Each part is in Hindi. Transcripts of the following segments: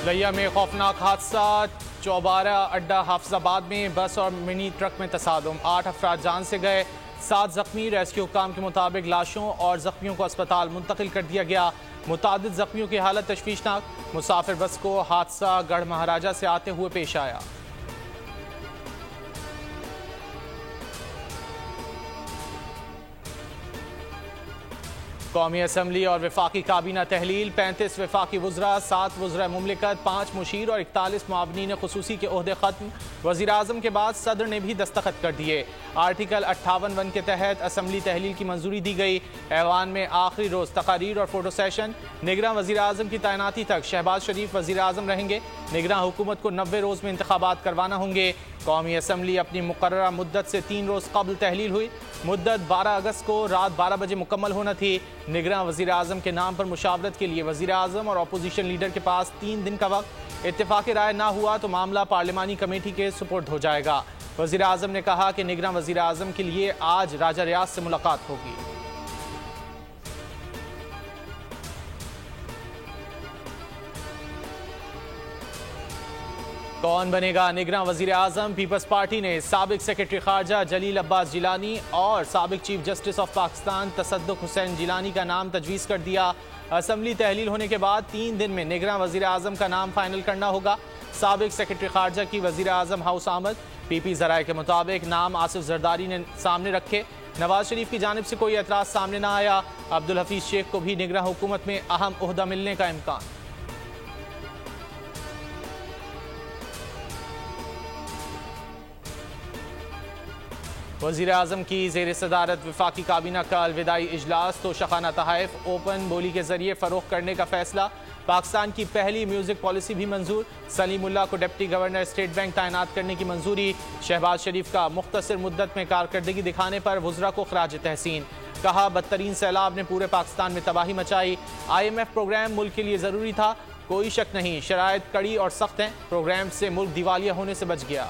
लिया में खौफनाक हादसा। चौबारा अड्डा हाफिजाबाद में बस और मिनी ट्रक में तसादुम, 8 अफराद जान से गए, 7 जख्मी। रेस्क्यू हुक्काम के मुताबिक लाशों और जख्मियों को अस्पताल मुंतकिल कर दिया गया। मुतादिद जख्मियों की हालत तशवीशनाक। मुसाफिर बस को हादसा गढ़ महाराजा से आते हुए पेश आया। कौमी असम्बली और वफाकी काबीना तहलील। 35 वफाकी वज़रा, 7 वज़रा मुमलिकत, 5 मुशीर और 41 मुआवनीन खुसूसी के ओहदे खत्म। वज़ीर आज़म के बाद सदर ने भी दस्तखत कर दिए। आर्टिकल 58(1) के तहत असम्बली तहलील की मंजूरी दी गई। ऐवान में आखिरी रोज तकारीर और फोटो सेशन। निगरान वज़ीर आज़म की तैनाती तक शहबाज शरीफ वज़ीर आज़म रहेंगे। निगरान हुकूमत को 90 रोज में इंतखाबात करवाना होंगे। कौमी असम्बली अपनी मुकर्ररा मुद्दत से 3 रोज कबल तहलील हुई। मुद्दत 12 अगस्त को रात 12 बजे मुकम्मल होना थी। निगरान वज़ीर आज़म के नाम पर मुशावरत के लिए वज़ीर आज़म और अपोजिशन लीडर के पास 3 दिन का वक्त। इत्तेफाक राय ना हुआ तो मामला पार्लिमानी कमेटी के सुपुर्द हो जाएगा। वज़ीर आज़म ने कहा कि निगरान वज़ीर आज़म के लिए आज राजा रियाज से मुलाकात होगी। कौन बनेगा निगरान वज़ीर आज़म? पीपल्स पार्टी ने साबिक सेक्रेटरी खारजा जलील अब्बास जिलानी और साबिक चीफ जस्टिस ऑफ पाकिस्तान तसद्दुक हुसैन जिलानी का नाम तजवीज़ कर दिया। असम्बली तहलील होने के बाद 3 दिन में निगरान वज़ीर आज़म का नाम फाइनल करना होगा। साबिक सेक्रेटरी खारजा की वज़ीर आज़म हाउस आमद। पीपी ज़राए के मुताबिक नाम आसिफ जरदारी ने सामने रखे। नवाज शरीफ की जानिब से कोई एतराज़ सामने न आया। अब्दुल हफीज़ शेख को भी निगरान हुकूमत में अहम ओहदा मिलने का इम्कान। वज़ीर आज़म की ज़ेर सदारत वफाकी काबीना का अलविदाई इजलास। तो शखाना तहाइफ ओपन बोली के जरिए फ़रोख्त करने का फैसला। पाकिस्तान की पहली म्यूज़िक पॉलिसी भी मंजूर। सलीमुल्लाह को डिप्टी गवर्नर स्टेट बैंक तैनात करने की मंजूरी। शहबाज शरीफ का मुख्तसर मुद्दत में कारकर्दगी दिखाने पर वज़रा को खराज तहसीन। कहा बदतरीन सैलाब ने पूरे पाकिस्तान में तबाही मचाई। IMF प्रोग्राम मुल्क के लिए ज़रूरी था, कोई शक नहीं। शराइत कड़ी और सख्त हैं, प्रोग्राम से मुल्क दिवालिया होने से बच गया।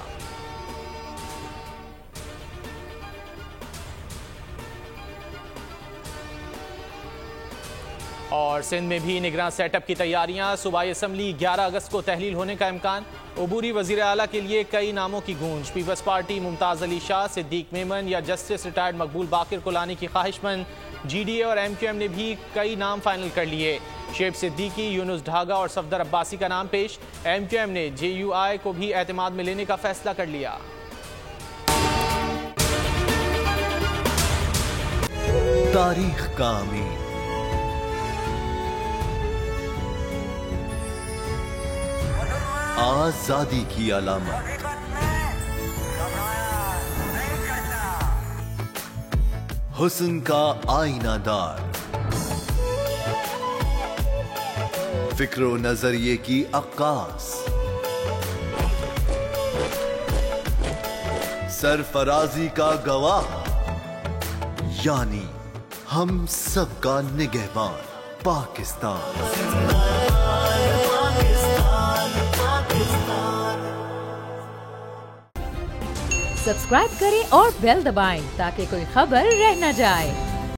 और सिंध में भी निगरान सेटअप की तैयारियां। सूबाई असम्बली 11 अगस्त को तहलील होने का इम्कान। अबूरी वज़ीर आला के लिए कई नामों की गूंज। पीपल्स पार्टी मुमताज़ अली शाह, सिद्दीक मेमन या जस्टिस रिटायर्ड मकबूल बाकिर को लाने की ख्वाहिशमंद। GDA और MQM ने भी कई नाम फाइनल कर लिए। शेब सिद्दीकी, यूनुस ढागा और सफदर अब्बासी का नाम पेश। MQM ने JUI को भी एतमाद में लेने का फैसला कर लिया। तारीख का अमीर, आजादी की अलामत, हुस्न का आईनादार, फिक्रो नजरिए की अक्कास, सरफराजी का गवाह, यानी हम सबका निगहबान पाकिस्तान। सब्सक्राइब करें और बेल दबाएं ताकि कोई खबर रह न जाए।